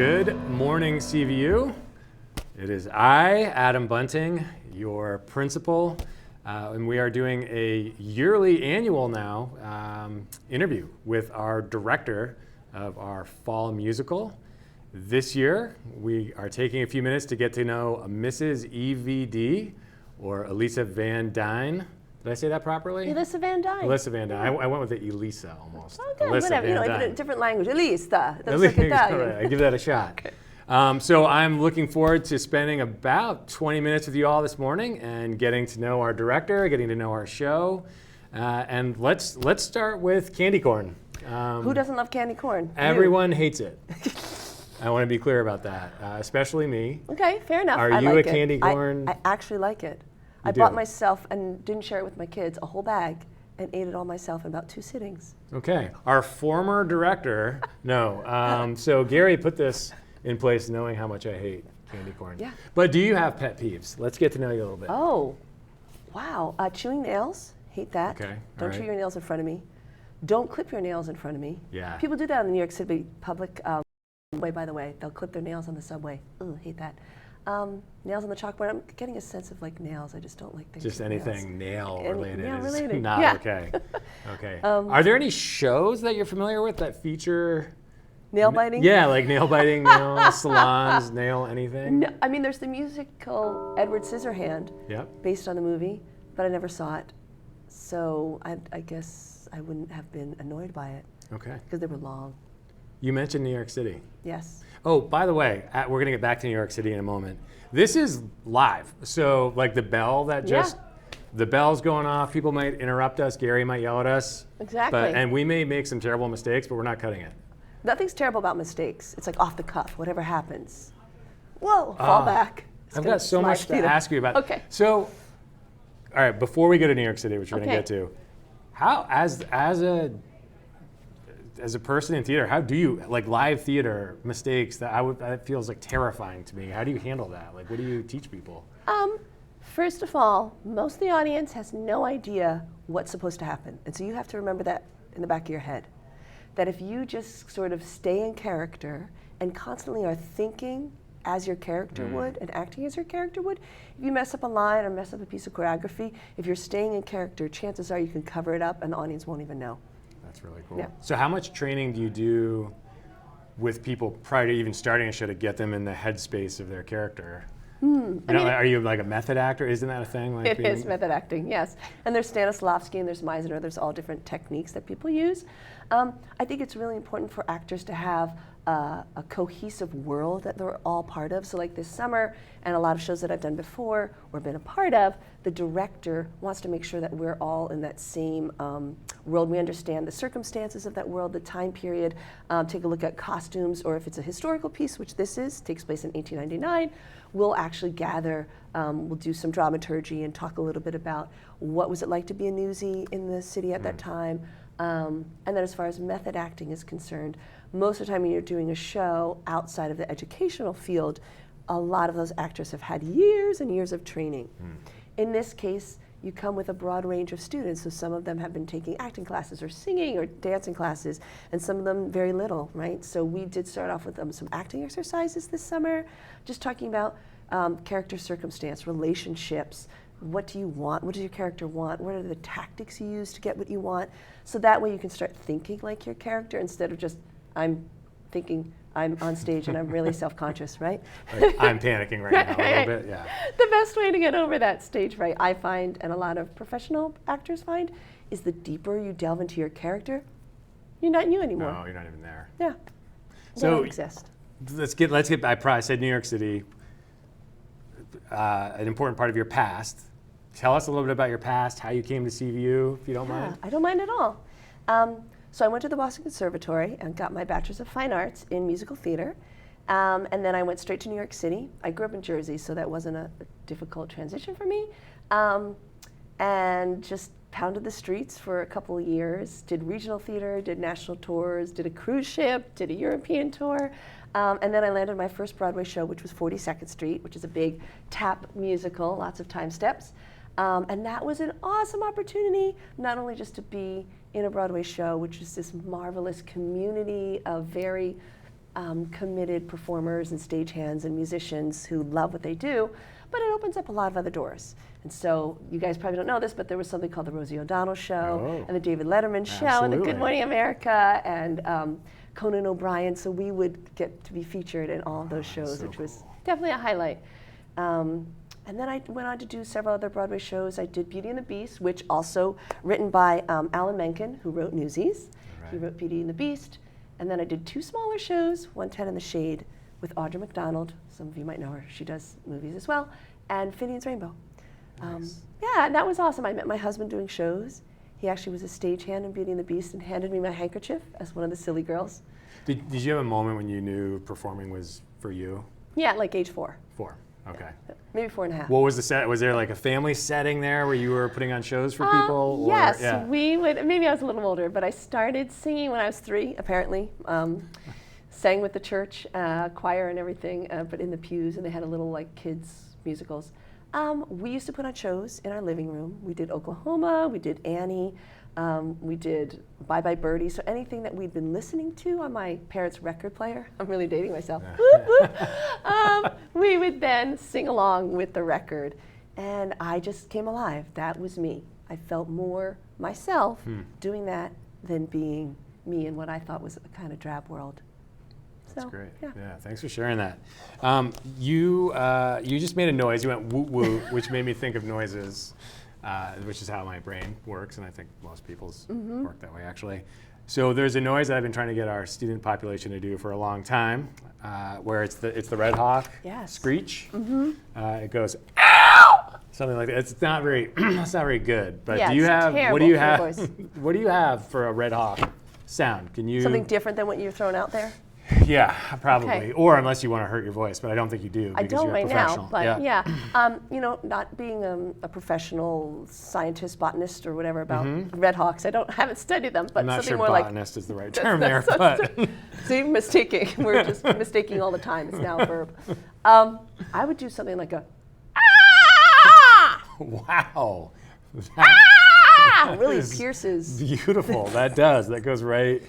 Good morning, CVU. It is I, Adam Bunting, your principal, and we are doing a yearly annual now interview with our director of our fall musical. This year, we are taking a few minutes to get to know Mrs. EVD, or Elisabeth Van Duyne. Did I say that properly? Elisabeth Van Duyne. Elisabeth Van Duyne. I went with the Elisa almost. Oh, good. Elisabeth Whatever. You know, Van even Duyne. a different language. Elisa. That's like Italian. I give that a shot. Okay. So I'm looking forward to spending about 20 minutes with you all this morning and getting to know our director, getting to know our show. And let's start with candy corn. Who doesn't love candy corn? Everyone hates it. I want to be clear about that, especially me. Okay, fair enough. Are I you like a candy corn? I actually like it. I do? bought myself, and didn't share it with my kids, a whole bag and ate it all myself in about 2 sittings. Okay. Our former director, no. So Gary put this in place knowing how much I hate candy corn. Yeah. But do you have pet peeves? Let's get to know you a little bit. Oh, wow. Chewing nails, hate that. Okay, Don't all chew right. your nails in front of me. Don't clip your nails in front of me. Yeah. People do that in the New York City public way, by the way. They'll clip their nails on the subway. Ooh, hate that. Nails on the chalkboard. I'm getting a sense of like nails. I just don't like things Just with anything nail related nail is related. not Yeah. okay. Okay. Are there any shows that you're familiar with that feature Nail biting? Yeah, like nail biting, nail salons, nail anything? No, I mean, there's the musical Edward Scissorhand, Yep. based on the movie, but I never saw it. So I guess I wouldn't have been annoyed by it Okay. because they were long. You mentioned New York City. Yes. Oh, by the way, we're going to get back to New York City in a moment. This is live. So like the bell that just, the bell's going off, people might interrupt us, Gary might yell at us. Exactly. And we may make some terrible mistakes, but we're not cutting it. Nothing's terrible about mistakes. It's like off the cuff, whatever happens. Whoa, fall back. It's I've gonna got so slide much to through. ask you about. Okay. So, all right, before we go to New York City, which we're going to Okay. get to, how, as a person in theater, how do you, like live theater mistakes that feels like terrifying to me. How do you handle that? Like, what do you teach people? First of all, most of the audience has no idea what's supposed to happen. And so you have to remember that in the back of your head. That if you just sort of stay in character and constantly are thinking as your character would and acting as your character would, if you mess up a line or mess up a piece of choreography, if you're staying in character, chances are you can cover it up and the audience won't even know. That's really cool. Yeah. So how much training do you do with people prior to even starting a show to get them in the headspace of their character? Are you like a method actor? Isn't that a thing? Like It is method acting, yes. And there's Stanislavski and there's Meisner. There's all different techniques that people use. I think it's really important for actors to have a cohesive world that they're all part of. So like this summer and a lot of shows that I've done before or been a part of, the director wants to make sure that we're all in that same world. We understand the circumstances of that world, the time period, take a look at costumes, or if it's a historical piece, which this is, takes place in 1899, we'll actually gather, we'll do some dramaturgy and talk a little bit about what was it like to be a newsie in the city at that time. And then as far as method acting is concerned, most of the time when you're doing a show outside of the educational field, a lot of those actors have had years and years of training. In this case, you come with a broad range of students, so some of them have been taking acting classes or singing or dancing classes, and some of them very little, right? So we did start off with some acting exercises this summer, just talking about character circumstance, relationships. What do you want? What does your character want? What are the tactics you use to get what you want? So that way you can start thinking like your character instead of just, I'm thinking I'm on stage and I'm really self-conscious, right? Like, I'm panicking right now a little bit, yeah. The best way to get over that stage fright, I find, and a lot of professional actors find, is the deeper you delve into your character, you're not you anymore. No, you're not even there. Yeah. So They don't exist. let's get, I probably said New York City, an important part of your past. Tell us a little bit about your past, how you came to CVU, if you don't mind. I don't mind at all. So I went to the Boston Conservatory and got my Bachelor's of Fine Arts in musical theater. And then I went straight to New York City. I grew up in Jersey, so that wasn't a difficult transition for me. And just pounded the streets for a couple of years, did regional theater, did national tours, did a cruise ship, did a European tour. And then I landed my first Broadway show, which was 42nd Street, which is a big tap musical, lots of time steps. And that was an awesome opportunity, not only just to be in a Broadway show, which is this marvelous community of very committed performers and stagehands and musicians who love what they do, but it opens up a lot of other doors. And so you guys probably don't know this, but there was something called the Rosie O'Donnell Show and the David Letterman Show and the Good Morning America and Conan O'Brien. So we would get to be featured in all of those shows, which was definitely a highlight. And then I went on to do several other Broadway shows. I did Beauty and the Beast, which also written by Alan Menken, who wrote Newsies. He wrote Beauty and the Beast. And then I did 2 smaller shows, 110 in the Shade with Audra McDonald. Some of you might know her. She does movies as well. And Finian's Rainbow. Nice. Yeah, and that was awesome. I met my husband doing shows. He actually was a stagehand in Beauty and the Beast and handed me my handkerchief as one of the silly girls. Did you have a moment when you knew performing was for you? Yeah, like age 4. 4. Okay. Maybe 4.5. What was the set? Was there like a family setting there where you were putting on shows for people? Yes, yeah. we would. Maybe I was a little older, but I started singing when I was 3, apparently. Sang with the church choir and everything, but in the pews, and they had a little like kids musicals. We used to put on shows in our living room. We did Oklahoma, we did Annie, we did Bye Bye Birdie. So anything that we'd been listening to on my parents' record player, I'm really dating myself, we would then sing along with the record. And I just came alive. That was me. I felt more myself doing that than being me in what I thought was a kind of drab world. That's great. Yeah, thanks for sharing that. You just made a noise. You went woot woot, which made me think of noises, which is how my brain works, and I think most people's work that way actually. So there's a noise that I've been trying to get our student population to do for a long time, where it's the Red Hawk screech. It goes ow, something like that. It's not very good. But do you have what do you have what do you have for a Red Hawk sound? Can you something different than what you're throwing out there? Yeah, probably. Or unless you want to hurt your voice, but I don't think you do. I don't you're right now, but yeah. Not being a professional scientist, botanist, or whatever about red hawks, haven't studied them, but I'm not something sure more botanist is the right term there, but see, mistaking. We're just mistaking all the time. It's now a verb. I would do something like a wow, that really pierces. Beautiful. That does. That goes right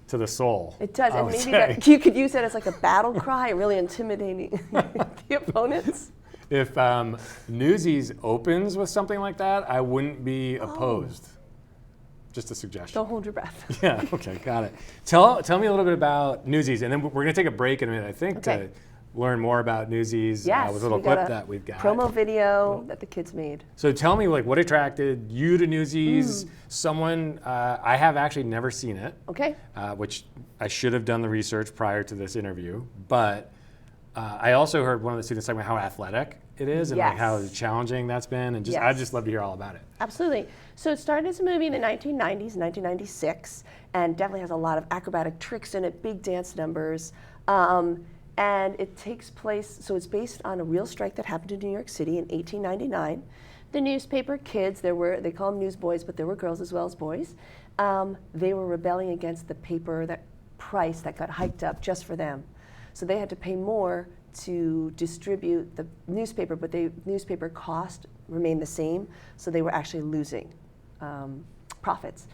to the soul. It does, and maybe that you could use that as like a battle cry, really intimidating the opponents. If Newsies opens with something like that, I wouldn't be opposed. Just a suggestion. Don't hold your breath. Yeah, okay, got it. Tell me a little bit about Newsies, and then we're going to take a break in a minute, I think, to learn more about Newsies yes, with a little clip that we've got. Promo video that the kids made. So tell me, like, what attracted you to Newsies? Someone, I have actually never seen it. Okay. Which I should have done the research prior to this interview, but I also heard one of the students talking about how athletic it is and like how challenging that's been, and just I'd just love to hear all about it. Absolutely. So it started as a movie in the 1990s, 1996, and definitely has a lot of acrobatic tricks in it, big dance numbers. And it takes place, so it's based on a real strike that happened in New York City in 1899. The newspaper kids, they call them newsboys, but there were girls as well as boys. They were rebelling against the paper price that got hiked up just for them. So they had to pay more to distribute the newspaper, but the newspaper cost remained the same, so they were actually losing profits.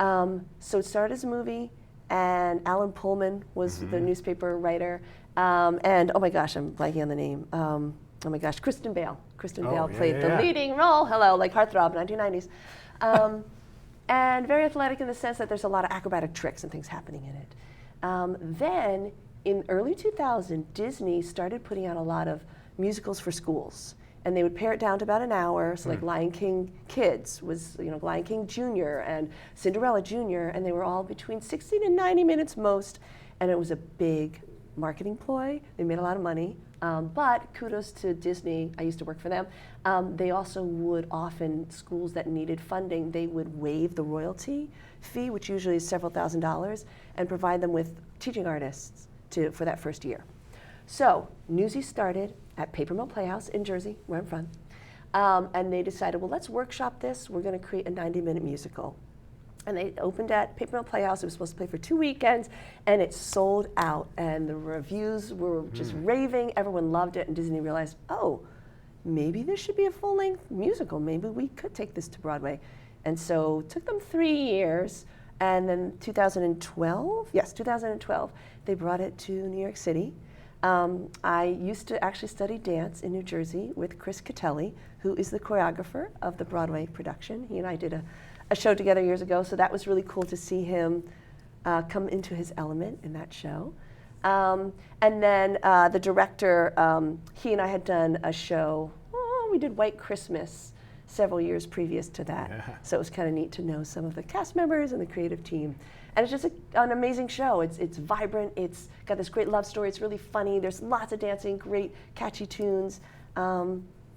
So it started as a movie, and Alan Pullman was the newspaper writer. And oh my gosh, I'm blanking on the name. Oh my gosh, Kristen Bale. Kristen Bale played the leading role. Hello, like Heartthrob, 1990s. And very athletic in the sense that there's a lot of acrobatic tricks and things happening in it. Then in early 2000, Disney started putting out a lot of musicals for schools. And they would pare it down to about an hour. So like Lion King Kids was, Lion King Jr. and Cinderella Jr. And they were all between 60 to 90 minutes most. And it was a big marketing ploy. They made a lot of money. But kudos to Disney. I used to work for them. They also would often, schools that needed funding, they would waive the royalty fee, which usually is several $1,000s, and provide them with teaching artists for that first year. So Newsies started at Paper Mill Playhouse in Jersey, where I'm from. And they decided, well, let's workshop this. We're going to create a 90-minute musical. And they opened at Paper Mill Playhouse. It was supposed to play for 2 weekends, and it sold out. And the reviews were just raving. Everyone loved it, and Disney realized, oh, maybe this should be a full-length musical. Maybe we could take this to Broadway. And so it took them 3 years, And then 2012, yes, 2012, they brought it to New York City. I used to actually study dance in New Jersey with Chris Catelli, who is the choreographer of the Broadway production. He and I did a show together years ago, so that was really cool to see him come into his element in that show. And then the director, he and I had done a show, we did White Christmas several years previous to that. Yeah. So it was kind of neat to know some of the cast members and the creative team. And it's just an amazing show. It's vibrant, it's got this great love story, it's really funny, there's lots of dancing, great catchy tunes.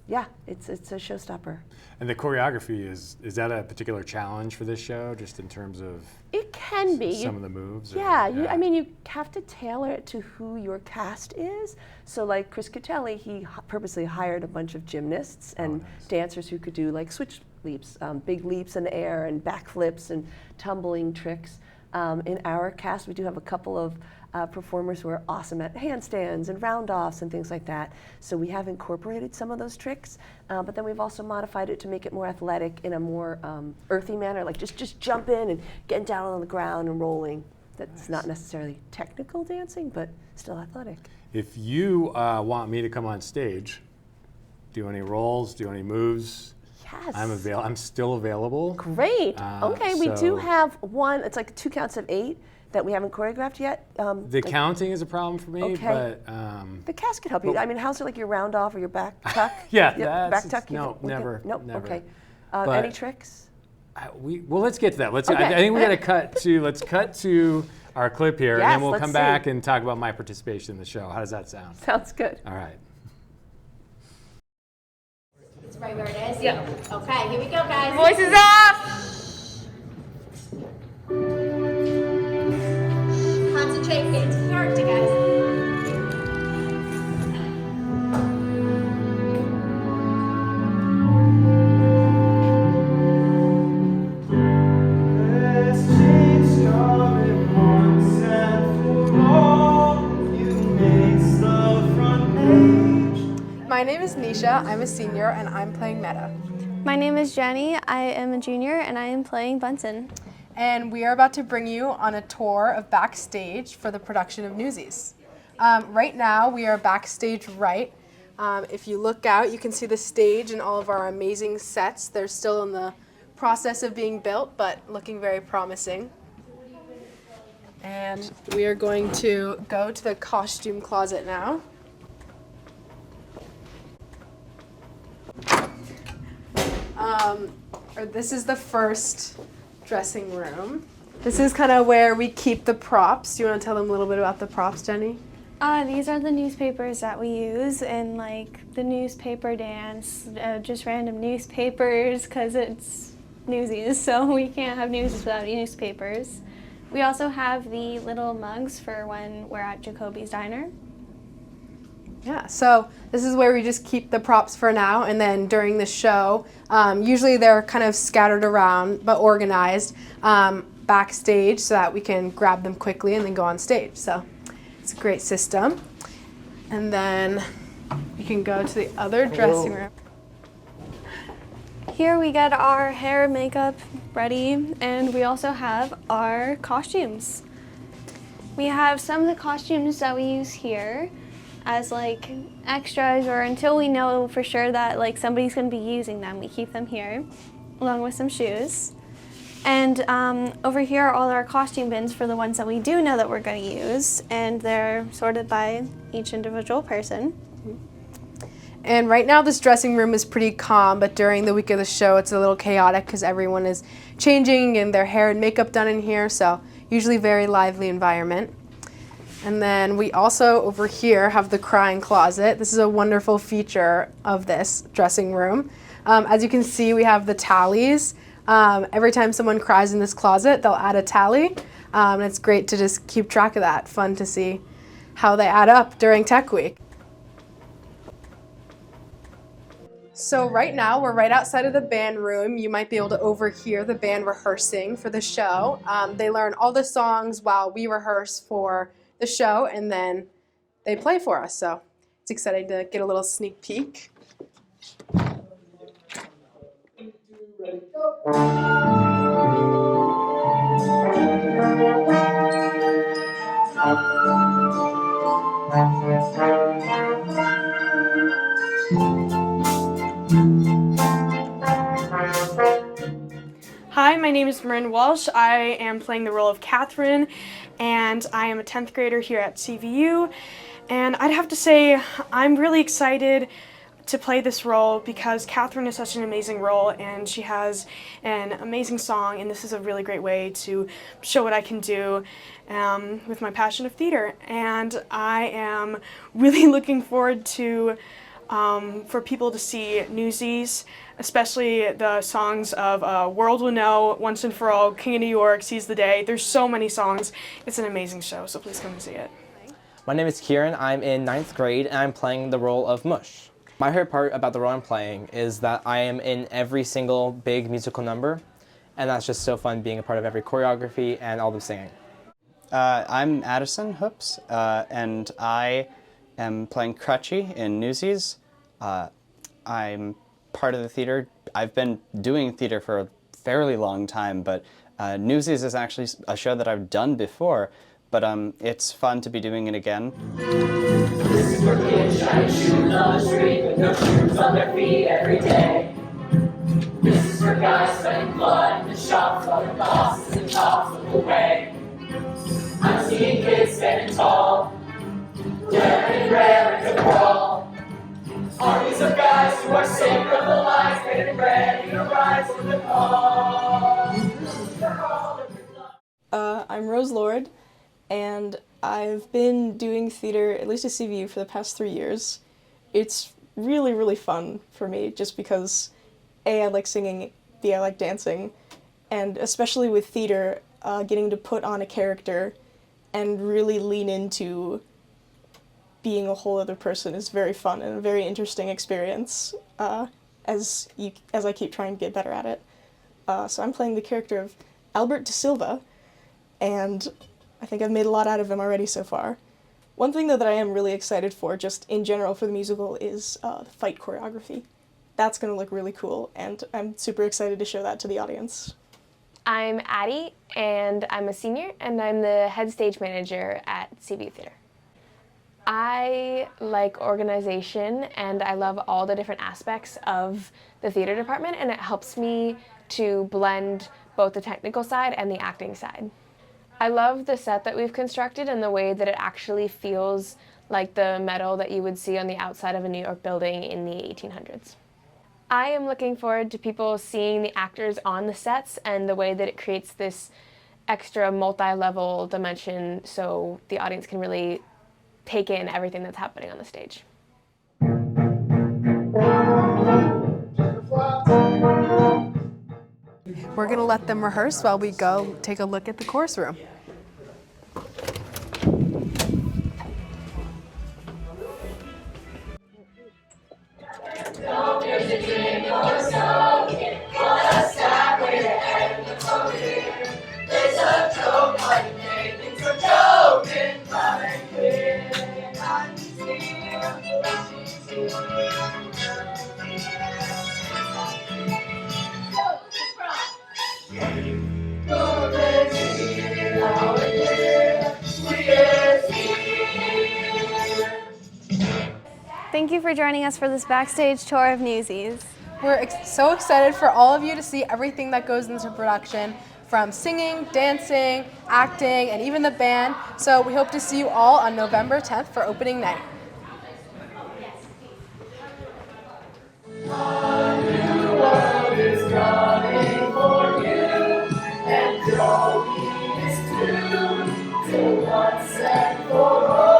Yeah, it's a showstopper. And the choreography, is that a particular challenge for this show, just in terms of it can be some of the moves? Yeah, I mean, you have to tailor it to who your cast is. So like Chris Catelli, he purposely hired a bunch of gymnasts and dancers who could do like switch leaps, big leaps in the air and backflips and tumbling tricks. In our cast, we do have a couple of performers who are awesome at handstands and round-offs and things like that. So we have incorporated some of those tricks, but then we've also modified it to make it more athletic in a more earthy manner, like just jump in and getting down on the ground and rolling. That's not necessarily technical dancing, but still athletic. If you want me to come on stage, do any rolls, do any moves? Yes. I'm still available. Great. Okay, we do have one, it's like 2 counts of 8 that we haven't choreographed yet. The counting is a problem for me, but the cast could help you. I mean, how's it like your round off or your back tuck? Yeah, back tuck. No, never. Nope. Never. Okay. Any tricks? Well, let's get to that. I think we got to let's cut to our clip here, and then we'll come back and talk about my participation in the show. How does that sound? Sounds good. All right. It's right where it is? Yeah. Okay, here we go, guys. Voices up! Concentrate, get into character, guys. My name is Nisha, I'm a senior, and I'm playing Meta. My name is Jenny, I am a junior, and I am playing Bunting. And we are about to bring you on a tour of Backstage for the production of Newsies. Right now, we are backstage right. If you look out, you can see the stage and all of our amazing sets. They're still in the process of being built, but looking very promising. And we are going to go to the costume closet now. This is the first dressing room. This is kind of where we keep the props. Do you want to tell them a little bit about the props, Jenny? These are the newspapers that we use in like the newspaper dance, just random newspapers because it's Newsies, so we can't have Newsies without newspapers. We also have the little mugs for when we're at Jacoby's Diner. Yeah, so this is where we just keep the props for now, and then during the show, usually they're kind of scattered around but organized backstage so that we can grab them quickly and then go on stage. So it's a great system. And then we can go to the other dressing room. Here we get our hair and makeup ready, and we also have our costumes. We have some of the costumes that we use here as like extras, or until we know for sure that like somebody's going to be using them, we keep them here along with some shoes. And over here are all our costume bins for the ones that we do know that we're going to use, and they're sorted by each individual person. And right now this dressing room is pretty calm, but during the week of the show it's a little chaotic because everyone is changing and their hair and makeup done in here, so usually very lively environment. And then we also over here have the crying closet. This is a wonderful feature of this dressing room. As you can see, we have the tallies. Every time someone cries in this closet, they'll add a tally. And it's great to just keep track of that. Fun to see how they add up during Tech Week. So right now, we're right outside of the band room. You might be able to overhear the band rehearsing for the show. They learn all the songs while we rehearse for the show, and then they play for us. So it's exciting to get a little sneak peek. Ready, go. my name is Marin Walsh. I am playing the role of Catherine, and I am a 10th grader here at CVU. And I'd have to say I'm really excited to play this role because Catherine is such an amazing role, and she has an amazing song, and this is a really great way to show what I can do with my passion of theater. And I am really looking forward to for people to see Newsies, especially the songs of World Will Know, Once and For All, King of New York, Seize the Day. There's so many songs. It's an amazing show, so please come and see it. My name is Kieran. I'm in 9th grade, and I'm playing the role of Mush. My favorite part about the role I'm playing is that I am in every single big musical number, and that's just so fun being a part of every choreography and all the singing. I'm Addison Hoops, and I am playing Crutchy in Newsies. I'm part of the theater. I've been doing theater for a fairly long time, but Newsies is actually a show that I've done before, but it's fun to be doing it again. This is for kids shining shoes on the street with no shoes on their feet every day. This is for guys spending blood in the shops while their bosses and cops look away. I'm seeing kids standing tall, daring raring to brawl. Armies of guys who are sick of the lies, getting ready to rise to the call. I'm Rose Lord, and I've been doing theater, at least at CVU, for the past 3 years. It's really, really fun for me, just because A, I like singing, B, I like dancing, and especially with theater, getting to put on a character and really lean into being a whole other person is very fun and a very interesting experience as I keep trying to get better at it. So I'm playing the character of Albert De Silva, and I think I've made a lot out of him already so far. One thing, though, that I am really excited for, just in general for the musical, is the fight choreography. That's going to look really cool, and I'm super excited to show that to the audience. I'm Addie, and I'm a senior, and I'm the head stage manager at CVU Theater. I like organization, and I love all the different aspects of the theater department, and it helps me to blend both the technical side and the acting side. I love the set that we've constructed and the way that it actually feels like the metal that you would see on the outside of a New York building in the 1800s. I am looking forward to people seeing the actors on the sets and the way that it creates this extra multi-level dimension so the audience can really take in everything that's happening on the stage. We're going to let them rehearse while we go take a look at the chorus room. Thank you for joining us for this backstage tour of Newsies. We're so excited for all of you to see everything that goes into production, from singing, dancing, acting, and even the band. So we hope to see you all on November 10th for opening night. A new world is coming for you, and your need is true, till once and for all.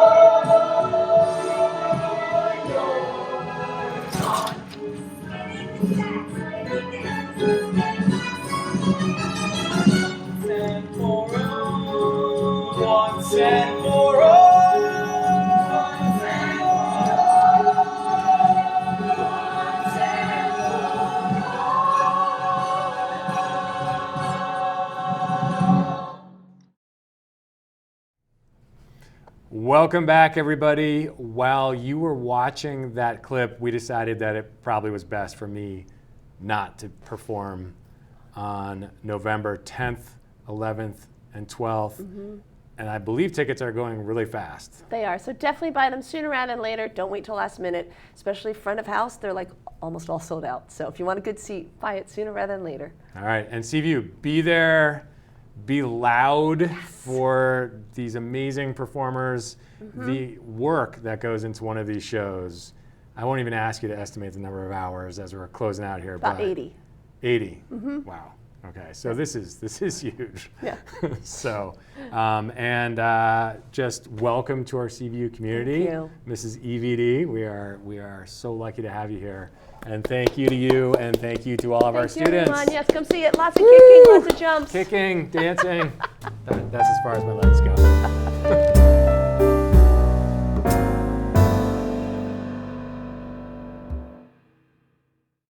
Once and for all. Welcome back, everybody. While you were watching that clip, we decided that it probably was best for me not to perform on November 10th, 11th, and 12th. And I believe tickets are going really fast. They are. So definitely buy them sooner rather than later. Don't wait till last minute, especially front of house. They're like almost all sold out. So if you want a good seat, buy it sooner rather than later. All right, and CVU, be there, be loud for these amazing performers. The work that goes into one of these shows, I won't even ask you to estimate the number of hours as we're closing out here. About but 80. 80. Wow. Okay, so this is huge. Yeah. So, just welcome to our CVU community, Thank you. Mrs. EVD. We are so lucky to have you here, and thank you to you, and thank you to all of our Thank you, students. everyone. Yes, come see it. Lots of kicking, lots of jumps. Kicking, dancing. That's as far as my legs go.